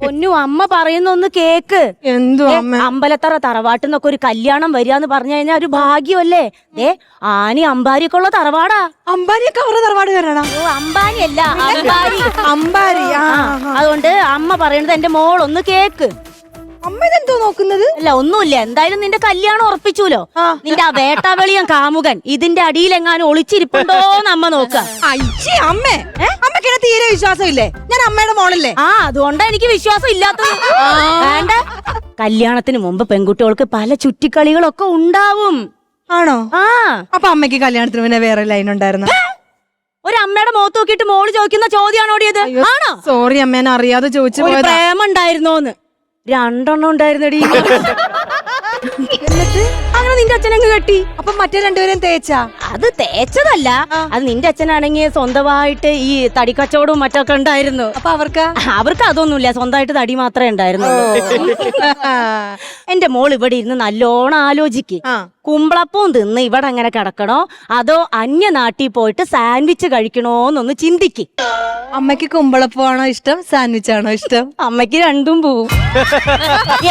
പൊന്നു അമ്മ പറയുന്ന ഒന്ന് കേക്ക്. എന്തോ അമ്മ? അമ്പലത്തറ തറവാട്ടിന്നൊക്കെ ഒരു കല്യാണം വരികയെന്ന് പറഞ്ഞു കഴിഞ്ഞാൽ ഒരു ഭാഗ്യമല്ലേ? ആനി അമ്പാരിയൊക്കെ ഉള്ള തറവാടാ. അമ്പാരിയൊക്കെ അവരുടെ തറവാട് കയറണം. അമ്പാനി അല്ല, അമ്പാരി. അമ്പാരി. അതുകൊണ്ട് അമ്മ പറയണത് എന്റെ മോളൊന്ന് കേക്ക്. അമ്മ ഇതെന്തോ നോക്കുന്നത്? അല്ല ഒന്നുമില്ല, എന്തായാലും നിന്റെ കല്യാണം ഉറപ്പിച്ചൂലോ. നിന്റെ ആ വേട്ടാവെളിയം കാമുകൻ ഇതിന്റെ അടിയിലെങ്ങാനും ഒളിച്ചിരിപ്പുണ്ടോന്ന് അമ്മ നോക്ക. അയ്യേ അമ്മേ, അമ്മക്ക് തീരെ വിശ്വാസം ഇല്ലേ? ഞാൻ അമ്മയുടെ മോളല്ലേ. അതുകൊണ്ടാ എനിക്ക് വിശ്വാസം ഇല്ലാത്തത്. വേണ്ട, കല്യാണത്തിന് മുമ്പ് പെൺകുട്ടികൾക്ക് പല ചുറ്റിക്കളികളൊക്കെ ഉണ്ടാവും. ആണോ? അപ്പൊ അമ്മയ്ക്ക് കല്യാണത്തിന് പിന്നെ വേറെ ലൈൻ ഉണ്ടായിരുന്നു? ഒരു അമ്മയുടെ മുഖത്ത് നോക്കിയിട്ട് മോള് ചോദിക്കുന്ന ചോദ്യമാണോ ഓടിയത്? ആണോ? സോറി അമ്മ, ഞാൻ അറിയാതെ ചോദിച്ചു പോയത്. പ്രേമം ഉണ്ടായിരുന്നോന്ന്? 2 എണ്ണം ഉണ്ടായിരുന്നടി. എന്നിട്ട് അങ്ങനെ നിന്റെ അച്ഛനങ്ങ് കെട്ടി. അപ്പൊ മറ്റേ രണ്ടുപേരും തേച്ചാ? അത് തേച്ചതല്ല, അത് നിന്റെ അച്ഛനാണെങ്കിൽ സ്വന്തമായിട്ട് ഈ തടി കച്ചവടവും മറ്റൊക്കെ ഉണ്ടായിരുന്നു. അപ്പൊ അവർക്ക് അതൊന്നുമില്ല, സ്വന്തമായിട്ട് തടി മാത്രമേ ഉണ്ടായിരുന്നുള്ളൂ. എന്റെ മോൾ ഇവിടെ ഇരുന്ന് നല്ലോണം ആലോചിക്ക്. കുമ്പളപ്പവും തിന്ന് ഇവിടെ അങ്ങനെ കിടക്കണോ അതോ അന്യനാട്ടിൽ പോയിട്ട് സാൻഡ്വിച്ച് കഴിക്കണോന്നൊന്ന് ചിന്തിക്ക്. അമ്മയ്ക്ക് കുമ്പളപ്പമാണോ ഇഷ്ടം, സാൻഡ്വിച്ച് ആണോ ഇഷ്ടം? അമ്മയ്ക്ക് രണ്ടും പോവും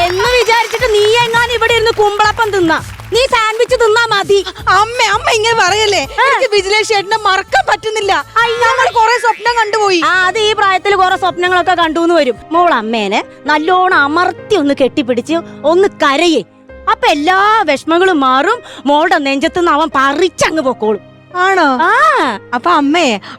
എന്ന് വിചാരിച്ചിട്ട് നീ എങ്ങാനും ഇവിടെ ഇരുന്ന് കുമ്പളപ്പം തിന്നാ, നീ സാൻഡ്വിച്ച് തിന്നാ മതി. അമ്മ ഇങ്ങനെ പറയല്ലേ, എനിക്ക് വിജിലേഷ് ചേട്ടനെ മറക്കാൻ പറ്റുന്നില്ല. ഞങ്ങൾ കൊറേ സ്വപ്നം കണ്ടുപോയി. അത് ഈ പ്രായത്തിൽ കുറെ സ്വപ്നങ്ങളൊക്കെ കണ്ടുന്ന് വരും. മോൾ അമ്മേനെ നല്ലോണം അമർത്തി ഒന്ന് കെട്ടിപ്പിടിച്ച് ഒന്ന് കരയേ, അപ്പൊ എല്ലാ വിഷമങ്ങളും മാറും. മോളുടെ നെഞ്ചത്തുനിന്ന് അവൻ പറിച്ചങ്ങ് പൊക്കോളും. ആണോ? അപ്പൊ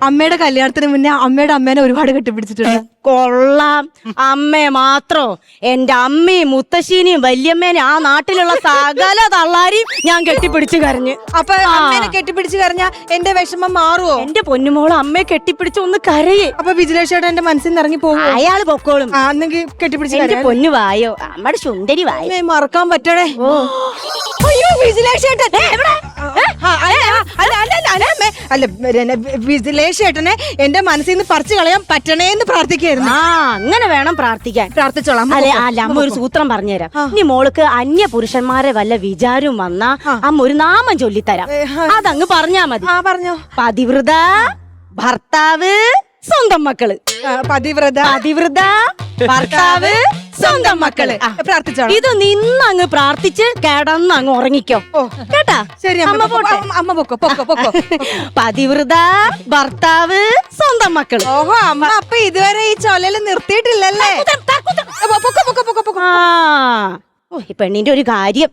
അമ്മയുടെ കല്യാണത്തിന് മുന്നേ അമ്മയുടെ അമ്മേനെ ഒരുപാട് കെട്ടിപ്പിടിച്ചിട്ടുണ്ട്. കൊള്ളാം. അമ്മയെ മാത്രോ? എന്റെ അമ്മയും മുത്തശ്ശീനെയും വല്യമ്മേനെയും ആ നാട്ടിലുള്ള സകല തള്ളാരെയും ഞാൻ കെട്ടിപ്പിടിച്ച് കരഞ്ഞ്. അപ്പൊ അമ്മേനെ കെട്ടിപ്പിടിച്ച് കരഞ്ഞാ എന്റെ വിഷമം മാറുവോ? എന്റെ പൊന്നുമോള് അമ്മയെ കെട്ടിപ്പിടിച്ച് ഒന്ന് കരയേ. അപ്പൊ വിജിലേഷ് ചേട്ടൻ എന്റെ മനസ്സിൽ നിന്ന് ഇറങ്ങി പോകും. അയാള് പൊക്കോളും. കെട്ടിപ്പിടിച്ച് എന്റെ പൊന്നു വായോ, അമ്മയുടെ സുന്ദരി വായോ. മറക്കാൻ പറ്റണേ. അയ്യോ വിജിലേഷ് ചേട്ടൻ അല്ല, വിജിലേഷ് ചേട്ടനെ എന്റെ മനസ്സിൽ നിന്ന് പറിച്ചു കളയാൻ പറ്റണേന്ന് പ്രാർത്ഥിക്കായിരുന്നു. അങ്ങനെ വേണം പ്രാർത്ഥിക്കാൻ. പ്രാർത്ഥിച്ചോളാം. അല്ല, അമ്മ ഒരു സൂത്രം പറഞ്ഞുതരാം. ഇനി മോൾക്ക് അന്യ പുരുഷന്മാരെ വല്ല വിചാരവും വന്നാ അമ്മ ഒരു നാമം ചൊല്ലിത്തരാം, അതങ്ങ് പറഞ്ഞാ മതി. പറഞ്ഞോ. പതിവ്രത, ഭർത്താവ്, സ്വന്തം മക്കള്. പതിവ്രത, ഭർത്താവ്, സ്വന്തം മക്കള്. പ്രാർത്ഥിച്ചോളാം. ഇത് നിന്നങ്ങ് പ്രാർത്ഥിച്ച് കിടന്ന് അങ്ങ് ഉറങ്ങിക്കോ കേട്ടാ. ശരി അമ്മ പൊക്കോ. പതിവ്രത, ഭർത്താവ്, സ്വന്തം മക്കള്. ഓഹോ അമ്മ, അപ്പൊ ഇതുവരെ ഈ ചൊല്ലല് നിർത്തിയിട്ടില്ലല്ലേ? ഈ പെണ്ണിന്റെ ഒരു കാര്യം